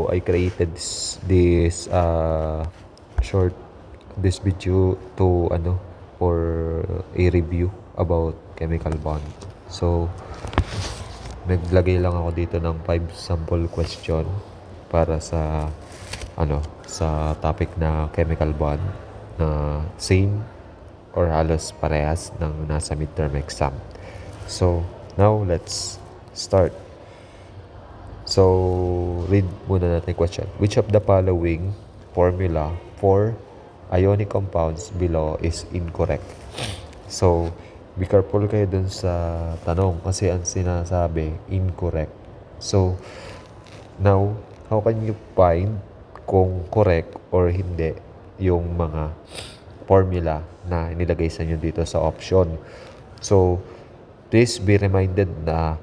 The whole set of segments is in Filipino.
So I created short this video to for a review about chemical bond. So naglagay lang ako dito ng 5 sample question para sa sa topic na chemical bond na same or halos parehas ng nasa midterm exam. So now let's start. So read muna natin question. Which of the following formula for ionic compounds below is incorrect? So be careful kayo dun sa tanong kasi ang sinasabi incorrect. So now, how can you find kung correct or hindi yung mga formula na inilagay sa inyo dito sa option? So please be reminded na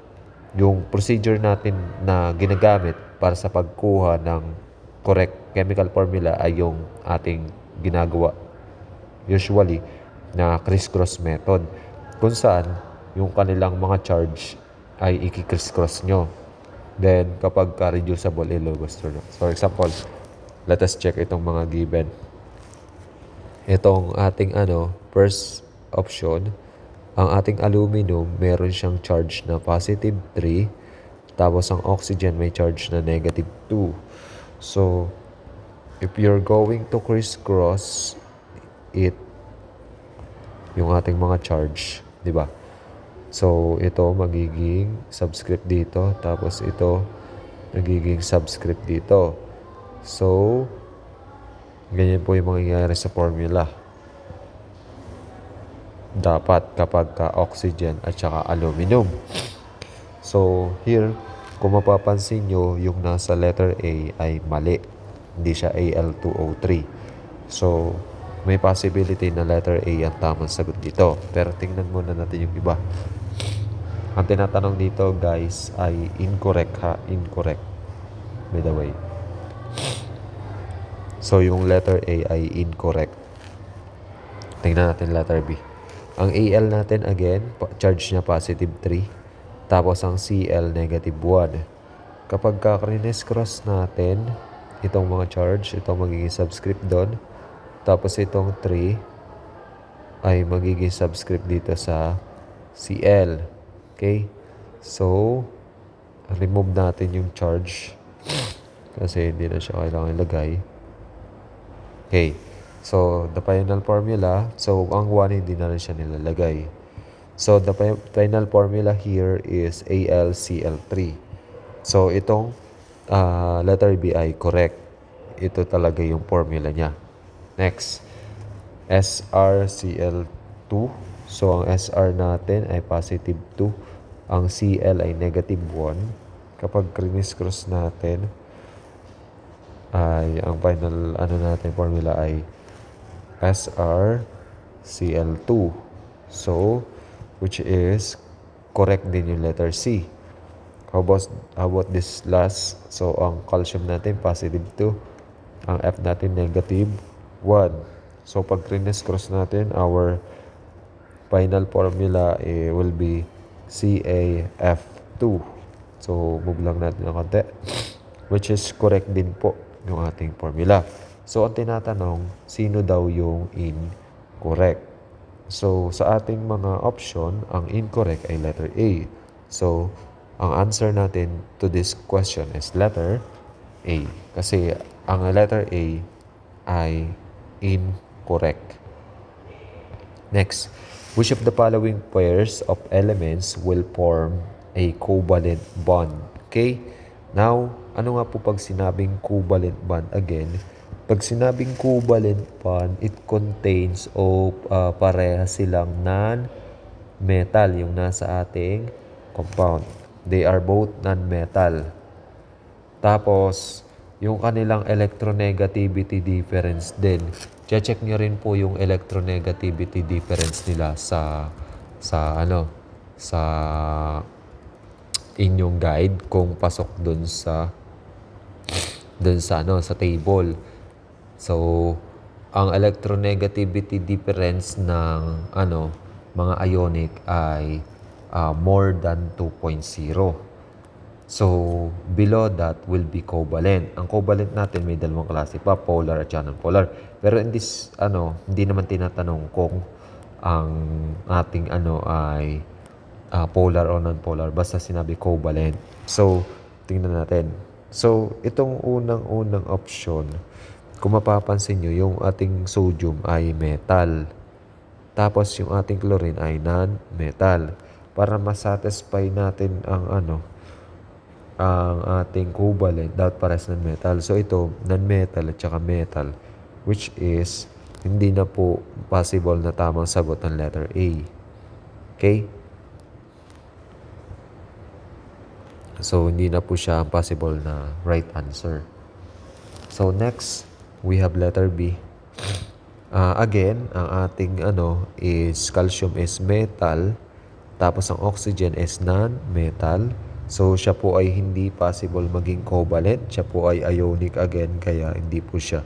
yung procedure natin na ginagamit para sa pagkuha ng correct chemical formula ay yung ating ginagawa usually na criss-cross method, kung saan yung kanilang mga charge ay i-criss-cross nyo. Then kapag reducible, ilogos to. For example, let us check itong mga given. Itong ating first option, ang ating aluminum meron siyang charge na positive 3, tapos ang oxygen may charge na negative 2. So if you're going to crisscross it, yung ating mga charge, di ba? So ito magiging subscript dito, tapos ito magiging subscript dito. So ganyan po yung mangyayari sa formula dapat kapag oxygen at saka aluminum. So here, kung mapapansin nyo, yung nasa letter A ay mali, hindi siya Al2O3. So may possibility na letter A ang tamang sagot dito, pero tingnan muna natin yung iba. Ang tinatanong dito guys ay incorrect incorrect, by the way. So yung letter A ay incorrect. Tingnan natin letter B. Ang Al natin again, charge niya positive 3. Tapos ang Cl negative 1. Kapag criss-cross natin itong mga charge, itong magiging subscript doon. Tapos itong 3 ay magiging subscript dito sa Cl. Okay? So remove natin yung charge kasi hindi na siya kailangan ilagay. Okay. So, the final formula, so ang 1 hindi na rin siya nilalagay. So, the final formula here is AlCl3. So, itong letter B ay correct. Ito talaga yung formula niya. Next, SrCl2. So, ang Sr natin ay positive 2. Ang Cl ay negative 1. Kapag criss-cross natin, ay ang final natin formula ay SrCl2. So, which is correct din yung letter C. How about this last? So, ang calcium natin positive 2. Ang F natin negative 1. So, pag criss-cross natin, our final formula will be CaF2. So, move lang natin ng konti. Which is correct din po yung ating formula. So, ang tinatanong, sino daw yung incorrect? So, sa ating mga option, ang incorrect ay letter A. So, ang answer natin to this question is letter A. Kasi ang letter A ay incorrect. Next, which of the following pairs of elements will form a covalent bond? Okay? Now, ano nga po pag sinabing covalent bond again? Pag sinabing covalent bond, it contains pareha silang non-metal yung nasa ating compound. They are both non-metal. Tapos, yung kanilang electronegativity difference din. Check nyo rin po yung electronegativity difference nila sa inyong guide kung pasok dun sa table. So, ang electronegativity difference ng mga ionic ay more than 2.0. So, below that will be covalent. Ang covalent natin may dalawang klase pa, polar at non-polar. Pero in this, hindi naman tinatanong kung ang ating ay polar o non-polar. Basta sinabi covalent. So, tingnan natin. So, itong unang-unang option, kung mapapansin nyo, yung ating sodium ay metal. Tapos, yung ating chlorine ay non-metal. Para masatisfy natin ang ating covalent, dapat pares ng metal. So ito, non-metal at saka metal, which is hindi na po possible na tamang sagot ng letter A. Okay? So hindi na po siya possible na right answer. So next, we have letter B. Again, ang ating is calcium is metal, tapos ang oxygen is non-metal. So siya po ay hindi possible maging covalent, siya po ay ionic again, kaya hindi po siya.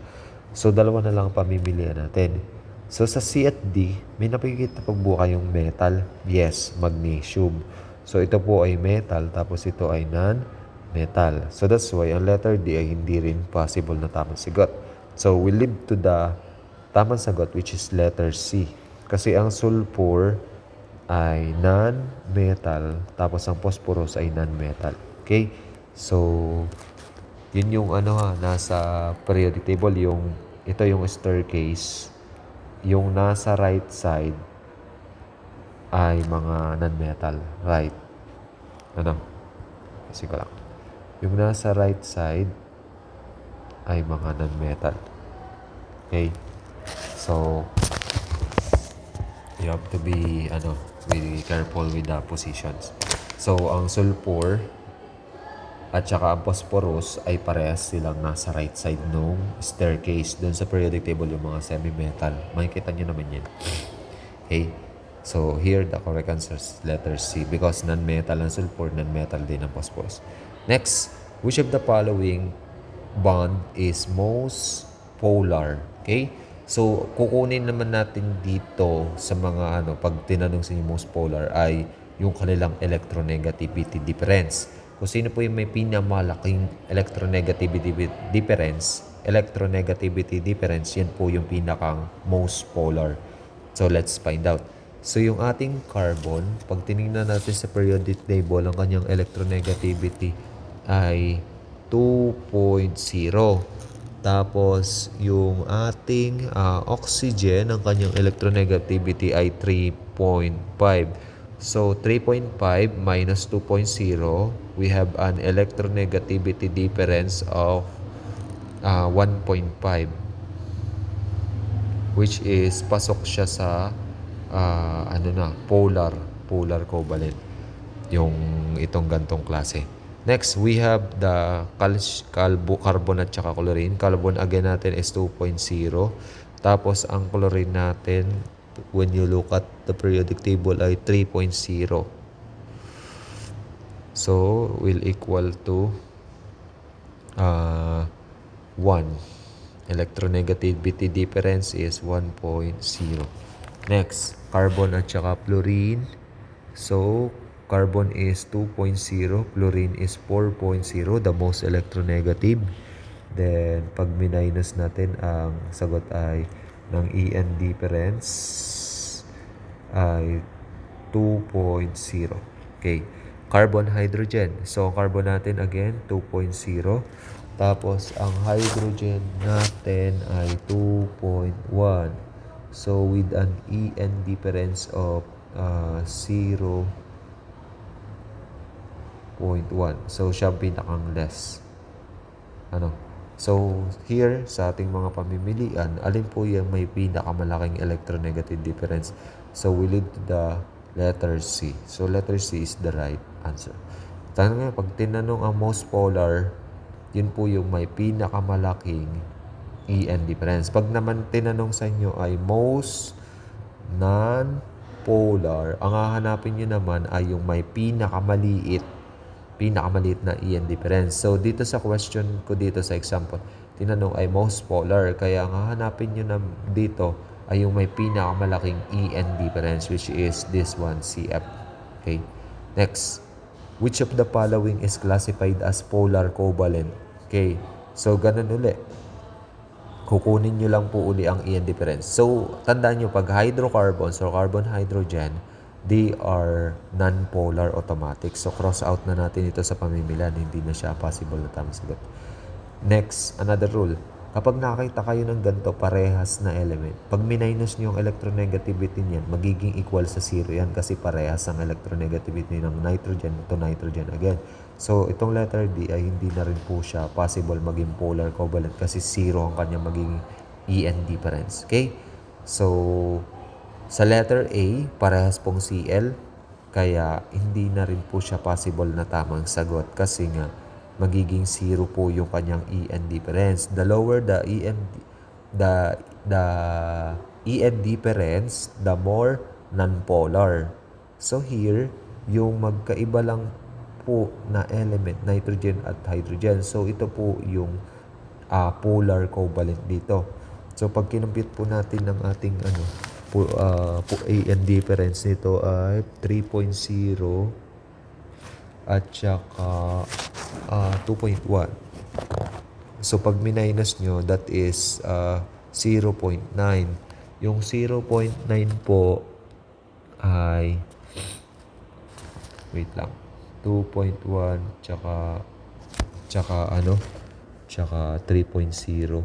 So dalawa na lang pamimilian natin. So sa C at D, may napikita pa po kayong metal? Yes, magnesium. So ito po ay metal, tapos ito ay non-metal. So that's why ang letter D ay hindi rin possible na tamang sagot. So we leave to the tamang sagot, which is letter C. Kasi ang sulfur ay non-metal, tapos ang phosphorus ay non-metal. Okay? So, yun yung nasa periodic table, ito yung staircase. Yung nasa right side ay mga non-metal. Right. Kasi ko lang. Yung nasa right side ay mga non-metal. Okay? So, you have to be careful with the positions. So, ang sulfur at saka ang phosphorus ay parehas silang nasa right side ng staircase. Doon sa periodic table yung mga semi-metal. Makikita nyo naman yan. Okay? So, here the correct answer is letter C because non-metal ang sulfur, non-metal din ang phosphorus. Next, which of the following bond is most polar? Okay? So, kukunin naman natin dito sa mga pag tinanong sa inyo most polar ay yung kanilang electronegativity difference. Kung sino po yung may pinamalaking electronegativity difference, yan po yung pinakang most polar. So, let's find out. So, yung ating carbon, pag tinignan natin sa periodic table, ang kanyang electronegativity ay 2.0. Tapos, yung ating oxygen, ang kanyang electronegativity ay 3.5. So, 3.5 minus 2.0, we have an electronegativity difference of 1.5. Which is, pasok siya sa, polar covalent. Yung itong gantong klase. Next, we have the carbon at saka chlorine. Carbon again natin is 2.0. Tapos, ang chlorine natin, when you look at the periodic table, ay 3.0. So, will equal to 1. Electronegativity difference is 1.0. Next, carbon at saka fluorine. So, carbon is 2.0, fluorine is 4.0, the most electronegative. Then, pag minus natin, ang sagot ay ng EN difference ay 2.0. Okay. Carbon, hydrogen. So, ang carbon natin again, 2.0. Tapos, ang hydrogen natin ay 2.1. So, with an EN difference of 0.1. So, siya ang pinakang less. So, here, sa ating mga pamimilian, alin po yung may pinakamalaking electronegative difference? So, we lead to the letter C. So, letter C is the right answer. Tanong nga, pag tinanong ang most polar, yun po yung may pinakamalaking EN difference. Pag naman tinanong sa inyo ay most non-polar, ang hahanapin nyo naman ay yung may pinakamaliit na EN difference. So, dito sa question ko dito sa example, tinanong ay most polar. Kaya ang hahanapin nyo na dito ay yung may pinakamalaking EN difference, which is this one, CF. Okay? Next. Which of the following is classified as polar covalent? Okay. So, ganun uli. Kukunin nyo lang po uli ang EN difference. So, tandaan nyo, pag hydrocarbons or carbon-hydrogen, they are non-polar automatic. So, cross out na natin ito sa pamimilan. Hindi na siya possible na tamang sagot. Next, another rule. Kapag nakakita kayo ng ganito, parehas na element, pag minus nyo yung electronegativity niyan, magiging equal sa zero yan kasi parehas ang electronegativity ng nitrogen to nitrogen again. So, itong letter D ay hindi na rin po siya possible maging polar covalent kasi zero ang kanyang magiging EN difference. Okay? So, sa letter A, parehas pong Cl, kaya hindi na rin po siya possible na tamang sagot kasi nga magiging zero po yung kanyang EN difference. The lower the EN difference, the more non-polar. So here, yung magkaiba lang po na element, nitrogen at hydrogen. So ito po yung polar covalent dito. So pag kinumpit po natin ng ating EN difference nito ay 3.0 at saka 2.1. So, pag minus nyo, that is 0.9. Yung 0.9 po ay, wait lang, 2.1 tsaka 3.0.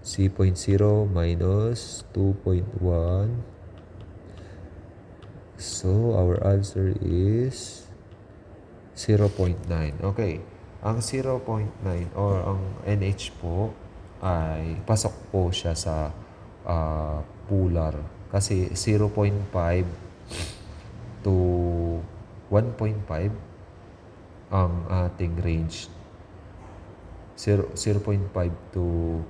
0.0 minus 2.1. So, our answer is 0.9. Okay. Ang 0.9 or ang NH po ay pasok po siya sa polar. Kasi 0.5 to 1.5 ang ating range. 0.5 to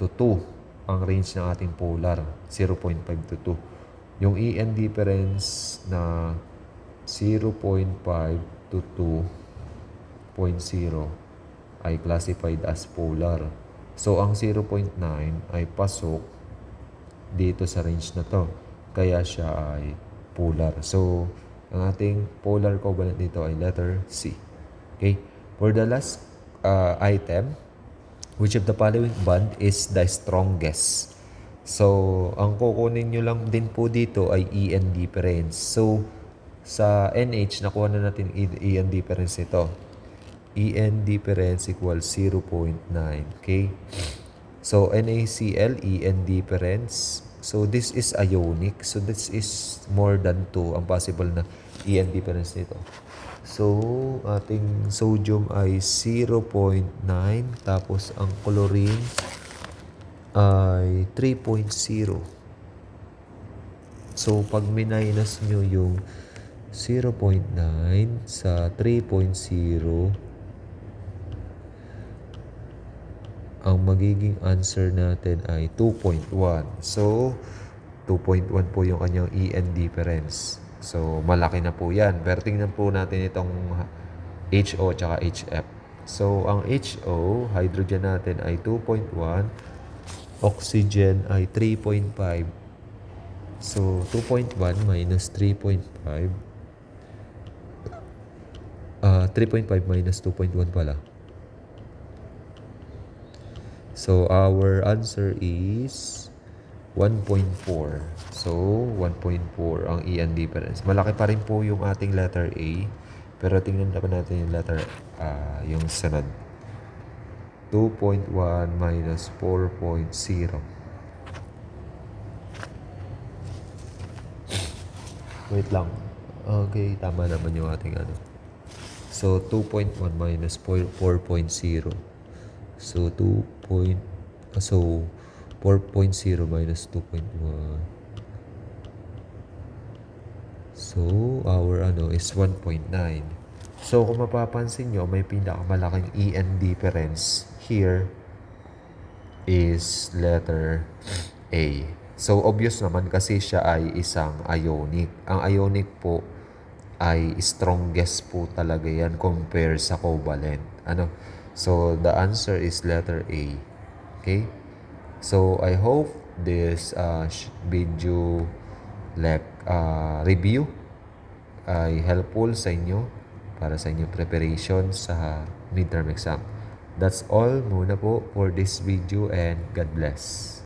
2 ang range ng ating polar. 0.5 to 2. Yung EN difference na 0.5 to 2.0 ay classified as polar. So, ang 0.9 ay pasok dito sa range na to. Kaya siya ay polar. So, ang ating polar covalent dito ay letter C. Okay? For the last item, which of the following bond is the strongest? So, ang kukunin nyo lang din po dito ay EN difference. So, sa NH, nakuha na natin EN difference ito. EN difference equals 0.9. Okay? So, NaCl, EN difference. So, this is ionic. So, this is more than 2 ang possible na EN difference nito. So, ating sodium ay 0.9. Tapos, ang chlorine ay 3.0. So, pag minus nyo yung 0.9 sa 3.0, ang magiging answer natin ay 2.1. So, 2.1 po yung kanyang EN difference. So, malaki na po yan. Pero tingnan po natin itong HO tsaka HF. So, ang HO, hydrogen natin ay 2.1. Oxygen ay 3.5. So, 2.1 minus 3.5. 3.5 minus 2.1 pala. So, our answer is 1.4. So, 1.4 ang EN difference. Malaki pa rin po yung ating letter A. Pero tingnan naman natin yung letter yung sunod. 2.1 minus 4.0. Wait lang. Okay, tama naman yung ating ano. So, 2.1 minus 4.0. So, 4.0 minus 2.1. So, our is 1.9. So, kung mapapansin nyo, may pinakamalaking EN difference here is letter A. So, obvious naman kasi siya ay isang ionic. Ang ionic po ay strongest po talaga yan compare sa covalent. So, the answer is letter A. Okay? So, I hope this video review ay helpful sa inyo para sa inyong preparation sa midterm exam. That's all muna po for this video and God bless.